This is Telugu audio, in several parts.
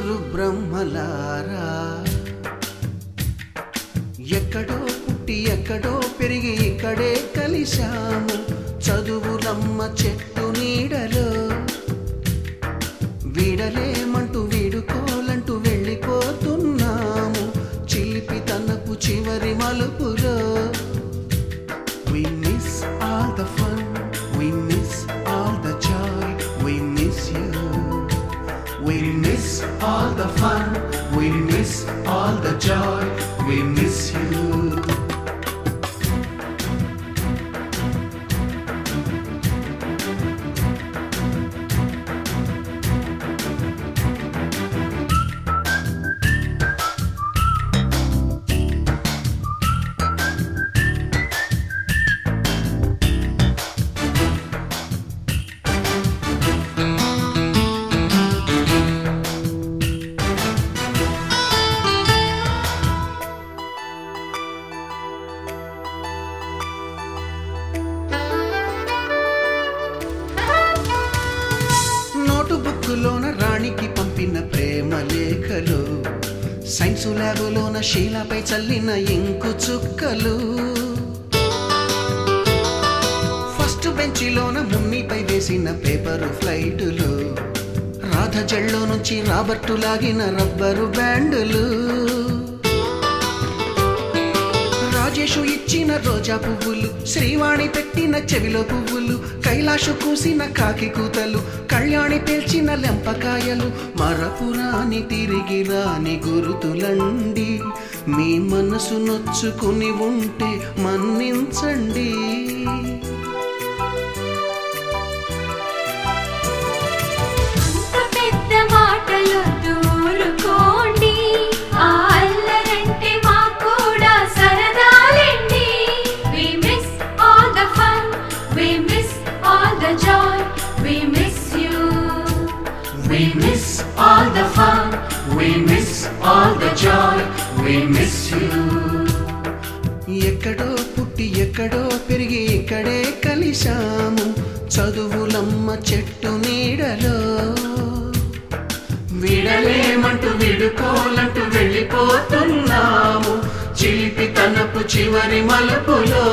ముగ్గురు బ్రహ్మలారా ఎక్కడో పుట్టి ఎక్కడో పెరిగి ఇక్కడే కలిశాము చదువులమ్మ చెట్టు నీడలో వీడలేమంటూ వీడుకోలంటూ వెళ్ళిపోతున్నాము చిలిపి తనపు చివరి మలుపులో We miss all the fun, we miss all the joy, we miss you. We miss all the fun, we miss all the joy, we miss you. బుక్కులోన రాణికి పంపిన ప్రేమ లేఖలు సైన్సు ల్యాబులోన శీలపై చల్లిన ఇంకు చుక్కలు ఫస్ట్ బెంచిలోన మున్నిపై వేసిన పేపరు ఫ్లైటులు రాధ జల్లో నుంచి రాబర్టు లాగిన రబ్బరు బ్యాండులు రాజేషు ఇచ్చిన రోజా పువ్వులు శ్రీవాణి పెట్టిన చెవిలో పువ్వులు కైలాషు కూసిన కాకి కూతలు కళ్యాణి పేల్చిన లెంపకాయలు మరపురాని తిరిగి రాని గురుతులండి మీ మనసు నొచ్చుకుని ఉంటే మన్నించండి We miss all the fun, we miss all the joy, we miss you. ఎక్కడో పుట్టి ఎక్కడో పెరిగి ఇక్కడే కలిశాము చదువులమ్మ చెట్టు నీడలో వీడలేమంటూ వీడుకోలంటూ వెళ్ళిపోతున్నాము చిలిపి తనపు చివరి మలుపులో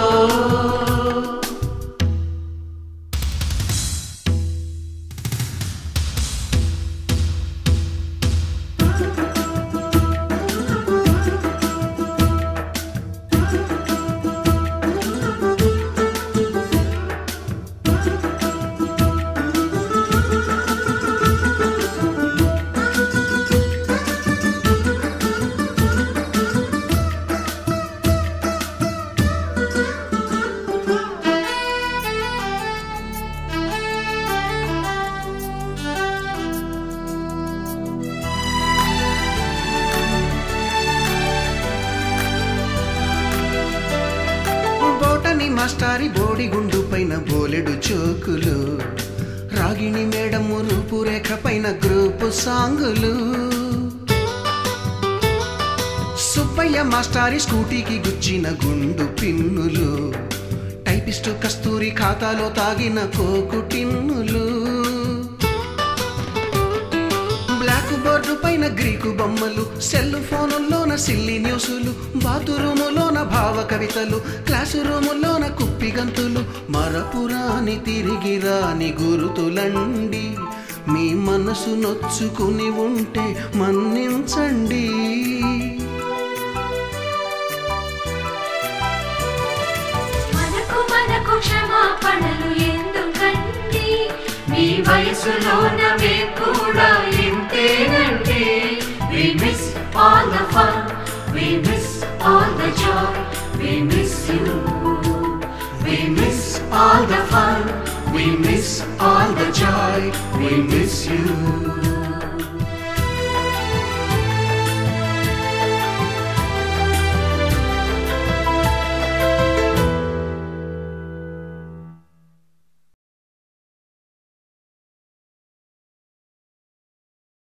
మాస్టారి బోడిగుండు పైన బోలెడు చోకులు రాగిణి మేడము రూపురేఖ పైన గ్రూపు సాంగులు సుబ్బయ్య మాస్టారి స్కూటీకి గుచ్చిన గుండు పిన్నులు టైపిస్టు కస్తూరి ఖాతాలో తాగిన కోకు టిన్నులు బ్లాక్ బోర్డు పైన గ్రీకు బొమ్మలు సెల్ ఫోనుల్లోన సిల్లి న్యూసులు బాతురూములోన భావ కవితలు క్లాసు రూములోన కుప్పి గంతులు మరపురాని తిరిగి రాని గురుతులండి మీ మనసు నొచ్చుకుని ఉంటే మన్నించండి మనకు క్షమాపణలు ఎందుకండి మీ వయసులోన మేము కూడా ఇంతేనండి We miss all the fun, we miss all the joy, we miss you. We miss all the fun, we miss all the joy, we miss you.